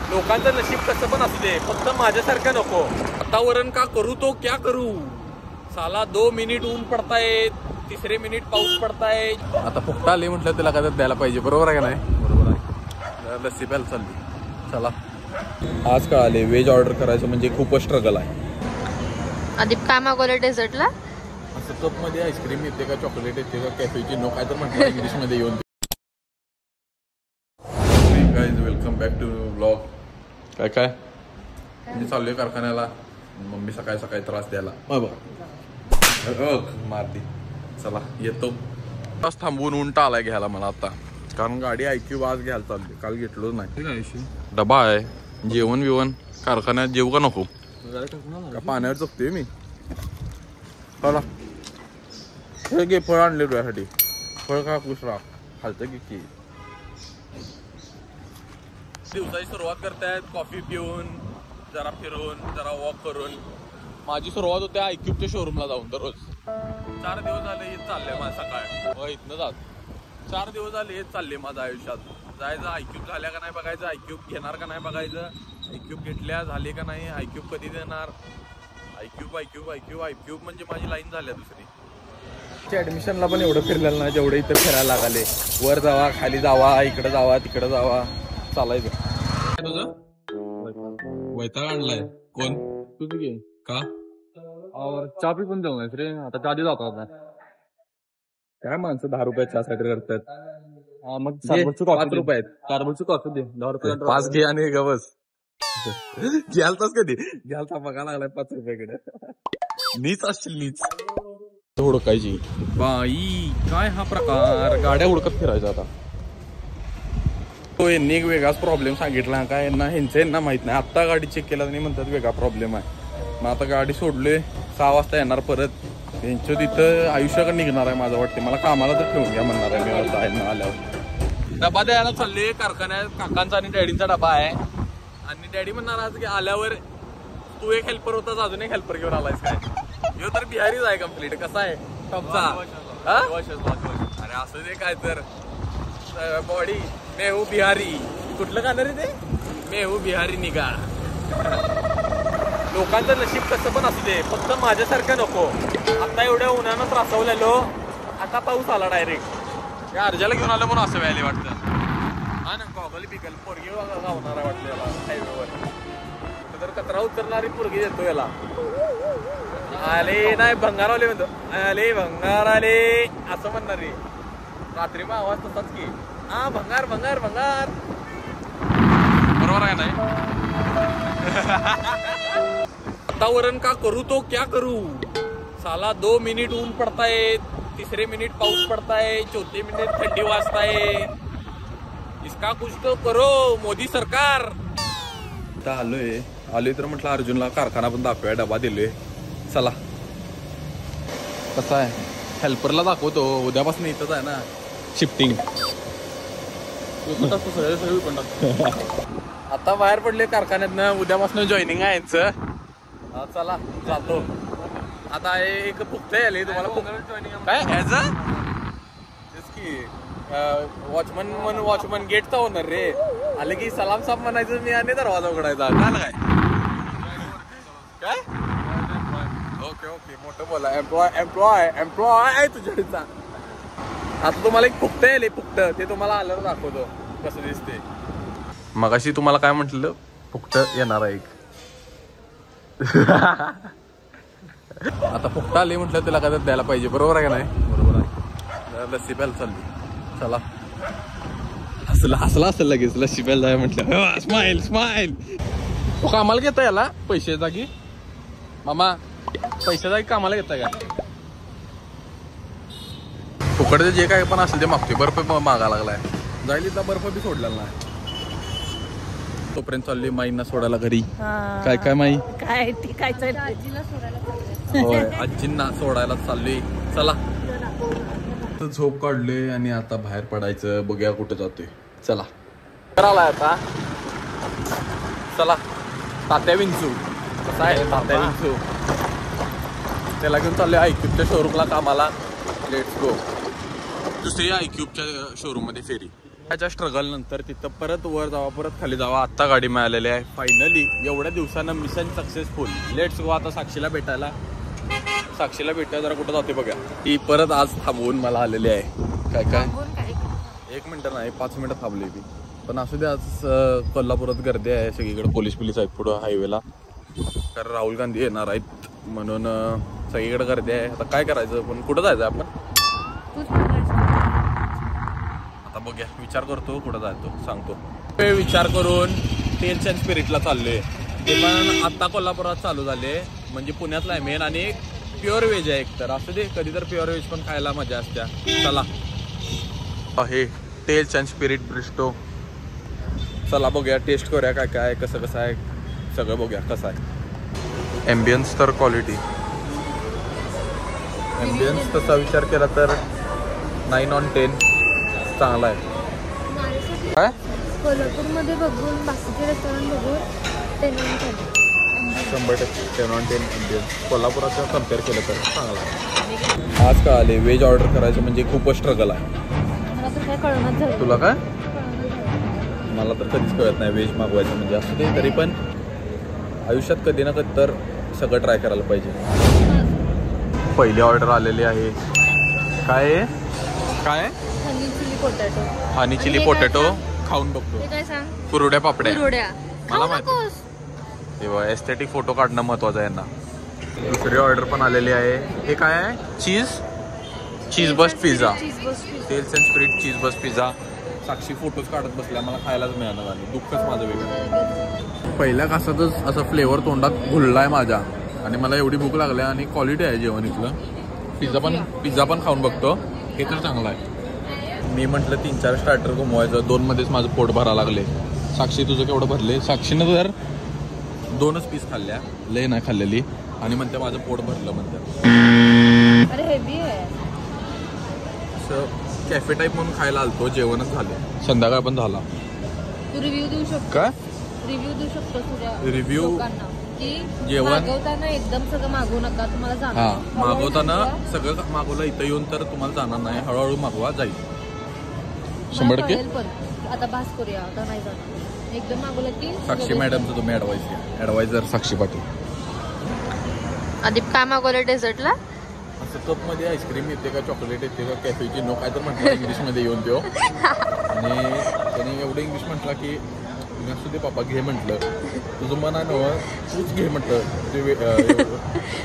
लोकांचं नशीब कसं पण असू दे, फक्त माझ्यासारखं नको. वातावरण का करू तो क्या करू. साला 2 मिनिट ऊन पडतायत, 3रे मिनिट पाऊस पडताय. आता फुकटा आले म्हटलं त्याला काय द्यायला पाहिजे, बरोबर आहे का नाही? बरोबर आहे. लस्सी प्यायला चालली. चला. आज कळाले व्हेज ऑर्डर करायचं म्हणजे खूपच स्ट्रगल आहे. आदिप काय मागवलं डेझर्टला? असं कप मध्ये आईस्क्रीम येते का, चॉकलेट येते का, कॅफेचिनो काय तर म्हटलं इंग्लिश मध्ये येऊन. Guys welcome back to blog. काय मी चाललोय कारखान्याला. मम्मी सकाळी सकाळी त्रास द्यायला मारली. चला येतो. तास थांबवून उंटा आलाय घ्यायला मला आता, कारण गाडी IQ आज घ्यायला चालली. काल घेतलोच नाही. डबा आहे, जेवण बिवण कारखान्यात जेवू का नको का पाण्यावर जगतोय मी. चला हे घे फळ आणले तुझ्यासाठी. फळ खा खुश राहा. खालतं की दिवसाची सुरुवात करतायत कॉफी पिऊन, जरा फिरून, जरा वॉक करून. माझी सुरुवात होते IQच्या शोरूमला जाऊन. दररोज 4 दिवस झाले हेच चाललंय माझं. सकाळ इथनं जात 4 दिवस झाले हेच चालले माझं आयुष्यात. जायचं IQ झाल्या का नाही बघायचं, IQ घेणार का नाही बघायचं, IQ घेतल्या झाले का नाही, IQ कधी देणार. IQ म्हणजे माझी लाईन झाल्या दुसरी. ऍडमिशनला पण एवढं फिरलेलं ना जेवढं इथं फिरायला लागले. वर जावा, खाली जावा, इकडे जावा, तिकडे जावा, चालायचं. तुझं वैताग आणलाय कोण? तुझं घे का? चहा पी पण जाऊ रे. आता चहा जातो आता. काय माणसं 10 रुपये चहासाठी करतात. मग 5 रुपये आहेत. कार्बनची कॉफी दे. 10 रुपये 5 घे आणि गवस. घ्यालताच कधी घ्यालता बघा लागलाय 5 रुपयाकडे. नीच असशील नीच. हुडकायची बाई. काय हा प्रकार. गाड्या हुडकत फिरायचा आता. तो यांनी एक वेगळाच प्रॉब्लेम सांगितला. काय यांना माहित नाही. आत्ता गाडी चेक केला आणि म्हणतात वेगळा प्रॉब्लेम आहे. मग आता गाडी सोडले 6 वाजता येणार परत. यांचं तिथं आयुष्याकडे निघणार आहे माझं वाटते. मला कामाला तर ठेवून घ्या म्हणणार आहे मी आता आल्यावर. डबा द्यायला चालले कारखान्यात. काकांचा आणि डॅडींचा डबा आहे. आणि डॅडी म्हणणार आज की आल्यावर तू एक हेल्पर होतास, अजून एक हेल्पर घेऊन आलायस काय. ह्यो तर बिहारीच आहे कम्प्लीट. कसा आहे टॉपचा? अरे असं दे काय तर बॉडी. मेहू बिहारी. कुठलं गाणं रे ते? मेहू बिहारी निघा. लोकांचं नशीब कसं पण असू दे, फक्त माझ्यासारखं नको. आता एवढ्या उन्हानं त्रासवलेलो, आता पाऊस आला डायरेक्ट. या अर्जाला घेऊन आलं म्हणून असं व्हायला वाटतं. हा ना, कॉगल बिकल पोरगी गावणार वाटलं याला हायवेवर. कुठं तर कचरा उतरणारी पोरगी देतो याला. आले नाही भंगार आले म्हणतो. आले भंगार आले असं म्हणणार रे. रात्री मग आवाज तसाच की हा भंगार भंगार भंगार. बरोबर आहे नाही? वातावरण का करू तो क्या करू. साला 2 मिनिट ऊन पडतायत, 3रे मिनिट पाऊस पडताय, 4थे मिनिट थंडी वाजताय. इसका कुछ तो करो मोदी सरकार. आता आलोय तर म्हटलं अर्जुनला कारखाना पण दाखवूया. डबा दिलोय. चला. कसा आहे हेल्परला दाखवतो. उद्यापासून इथंच आहे ना शिफ्टिंग. आता बाहेर पडले कारखान्यातनं. उद्यापासून जॉईनिंग आहे यांचं. चला जातो. आता एक फुकते आले तुम्हाला. काय ह्याचं तेच की वॉचमन म्हणून वॉचमन गेटचा ओनर रे. आले की सलाम साप म्हणायचं मी आणि दरवाजा उघडायचा. काय काय ओके ओके मोठं बोला. एम्प्लॉय आहे तुझ्या. आता तुम्हाला एक फुकतं आहे फुकतं. ते तुम्हाला आल्यावर दाखवतो कसं दिसते. मगाशी तुम्हाला काय म्हटलं फुकट येणार आहे एक. आता फुकटा आले म्हटलं त्याला काय द्यायला पाहिजे, बरोबर आहे का नाही? बरोबर आहे. लस्सी प्यायला चालली. चला. हसला असेल लगेच लस्सी प्यायला जाय म्हटलं. Smile smile. तो कामाला घेता याला पैसे जागी. मामा पैसे जागी कामाला घेताय का? फुकटचं जे काय पण असेल ते मागतोय. बर्फ मागा लागलाय. जाईल इथला बर्फ बी सोडलेला नाही. तोपर्यंत चालली माईंना सोडायला घरी. काय काय माई काय होय आजींना सोडायला चालली. चला. झोप काढले आणि आता बाहेर पडायचं. बघूया कुठं जातोय. चला. करायला आता चला. तात्या विंचू. कसा आहे तात्या विंचू. त्याला घेऊन चालले IQच्या शोरूमला कामाला. Let's go. दुसरी IQच्या शोरूम मध्ये फेरी. त्याच्या स्ट्रगल नंतर तिथं परत वर जावा, परत खाली जावा. आत्ता गाडी मिळालेली आहे फायनली. एवढ्या दिवसानं मिशन सक्सेसफुल. लेट्स गो आता साक्षीला भेटायला. साक्षीला भेटायला जरा कुठं जाते बघा. ती परत आज थांबवून मला आलेली आहे. काय काय 1 मिनिट नाही 5 मिनिटं थांबली ती. पण असू दे, आज कोल्हापुरात गर्दी आहे सगळीकडे. पोलीस आहेत पुढं हायवेला, कारण राहुल गांधी येणार आहेत म्हणून सगळीकडे गर्दी आहे. आता काय करायचं, पण कुठं जायचं आपण आता बघूया. विचार करतो कुठं जायचो, सांगतो. विचार करून टेल्स अँड स्पिरिटला चाललोय. ते पण आता कोल्हापुरात चालू झाले, म्हणजे पुण्यातला आहे मेन. आणि प्युअर व्हेज आहे एक तर. असू दे, कधी तर प्युअर व्हेज पण खायला मजा असत्या. चला हे टेल्स अँड स्पिरिट ब्रिस्टो. चला बघूया, टेस्ट करूया काय काय कसं कसं आहे सगळं. बघूया कसं आहे. ॲम्बियन्स तर क्वालिटी. ॲम्बियन्स तसा विचार केला तर 9 on 10 चांगला आहे. काय कोल्हापूरमध्ये बघून बाकीचे रेस्टॉरंट बघून 100% 10 on 10 ॲम्बियन्स. कोल्हापुराचं कम्पेअर केलं तर चांगला आहे. आज का आले व्हेज ऑर्डर करायचं म्हणजे खूपच स्ट्रगल आहे. तुला काय मला तर कधीच कळत नाही व्हेज मागवायचं म्हणजे. असं ते तरी पण आयुष्यात कधी ना कधी तर सगळं ट्राय करायला पाहिजे. पहिली ऑर्डर आलेली आहे. काय काय honey chilli potato. Honey chilli potato खाऊन बघतो. काय सांग, कुरड्या पापड्या मला खाऊ माहिती. नकोस. तेव्हा एस्थेटिक फोटो काढणं महत्वाचं आहे यांना. दुसरी ऑर्डर पण आलेली आहे. हे काय आहे, cheese burst pizza. Tales and spirit cheese burst pizza. Sakshi photos काढत बसल्या, मला खायलाच मिळालं आणि दुःखच माझं वेगळं. पहिल्या घासातच असं फ्लेवर तोंडात घुललाय माझ्या आणि मला एवढी भूक लागली. आणि क्वालिटी आहे जेवण इथलं. पिझ्झा पण खाऊन बघतो. हे तर चांगलं आहे. मी म्हटलं 3-4 स्टार्टर घुमवायचं, 2 मध्येच माझं पोट भरा लागले. साक्षी तुझं केवढं भरले? साक्षीनं तर 2च पीस खाल्ल्या, लय नाही खाल्लेली. आणि म्हणते माझं पोट भरलं म्हणते. अरे हेवी आहे. असं कॅफे टाईप म्हणून खायला आलतो, जेवणच झालं. संध्याकाळ पण झाला. तू रिव्ह्यू देऊ शकतो. काय रिव्ह्यू देऊ शकतो तुझ्या रिव्ह्यू लोकांना की जेवण मागवताना एकदम सगळं मागवू नका, तुम्हाला जाणार. हा, मागवताना सगळं मागवलं इथं येऊन तर तुम्हाला जाणार नाही. हळूहळू मागवा, जाईल 100%. पण आता बास करूया, आता नाही जाणार. एकदम मागवलं की साक्षी मॅडमचं तुम्ही ॲडवायझर साक्षी पाटील. आधी काय मागवलं डेझर्टला? असं कपमध्ये आईस्क्रीम येते का, चॉकलेट येते का, कॅफेची काय तर म्हटलं इंग्लिशमध्ये येऊन तो. आणि त्याने एवढं इंग्लिश म्हटलं की मी असू दे पापा घे म्हटलं. तुझं मन आहे नवं, तूच घे म्हटलं.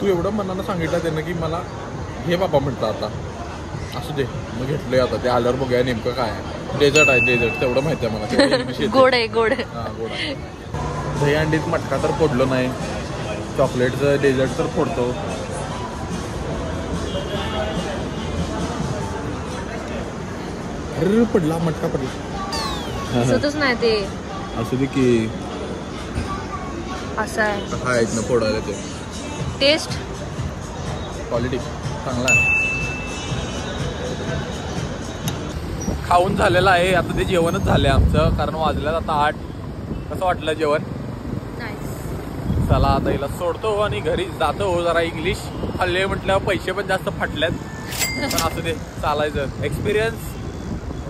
तू एवढं मनानं सांगितलं त्यानं की मला घे बाबा म्हटलं. आता असू दे मग घेतलंय. आता ते आल्यावर बघूया नेमकं काय आहे. डेझर्ट आहे, डेझर्ट तेवढं माहिती आहे मला. गोड आहे, गोड. हां गोड आहे. दही अंडीत मटका तर फोडलो नाही. चॉकलेटचं डेझर्ट तर फोडतो. अरे पडला मटका पडला. दिसतच नाही ते. असू दे की असं आहे. हा एक न फोडायला ते. टेस्ट क्वालिटी चांगला आहे. खाऊन झालेलं आहे. आता ते जेवणच झालंय आमचं, कारण वाजल्यात आता 8. कसं वाटलं जेवण? चला आता हिला सोडतो आणि घरी जातो. जरा इंग्लिश खाल्ले म्हटल्यावर पैसे पण जास्त फाटल्यात, पण असू दे चालायचं. एक्सपिरियन्स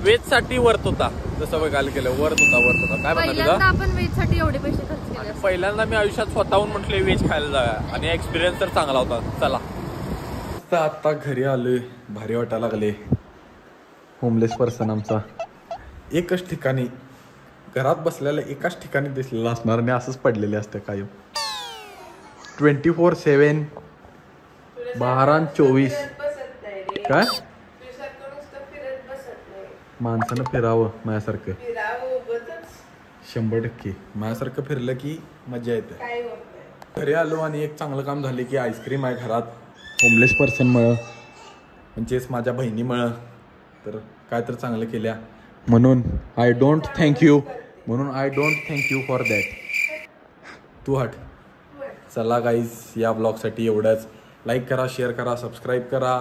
वेज साठी वर्थ होता. जसं बघायला गेलं वर्थ होता. काय म्हणा तुझा? आपण वेज साठी एवढे पैसे खर्च केले. पहिल्यांदा मी आयुष्यात स्वतःहून म्हटले वेज खायला जाऊया आणि एक्सपिरियन्स तर चांगला होता. चला आता घरी आलोय, भारी वाटायला लागले. होमलेस पर्सन आमचा एकच ठिकाणी, घरात बसलेला एकाच ठिकाणी दिसलेला असणार आणि असंच पडलेले असते कायम. 24/7 12/24. काय माणसानं फिरावं माझ्यासारखं. 100% माझ्यासारखं फिरलं की मजा येते. घरी आलो आणि एक चांगलं काम झाले की आईस्क्रीम आहे घरात. होमलेस पर्सनमुळं म्हणजेच माझ्या बहिणीमुळं तर काय तर चांगलं केल्या म्हणून I don't thank you for that. तू हट. चला गाईज, या ब्लॉगसाठी एवढंच. लाईक करा, शेअर करा, सबस्क्राईब करा.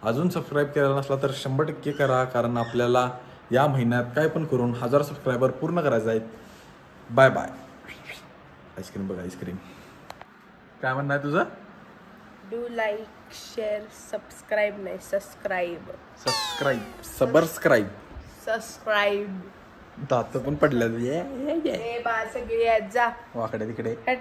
अजून सबस्क्राईब केला नसला तर 100% करा, कारण आपल्याला या महिन्यात काय पण करून 1000 सबस्क्रायबर पूर्ण करायचं आहेत. Bye bye. आईस्क्रीम बघा, आईस्क्रीम. काय म्हणणं आहे तुझं? डू लाईक शेअर सबस्क्राईब नाही सबस्क्राईब. सबस्क्राईब दात पण पडल्यात ये हे बा सगळे आहेत जा वाकडे तिकडे हट.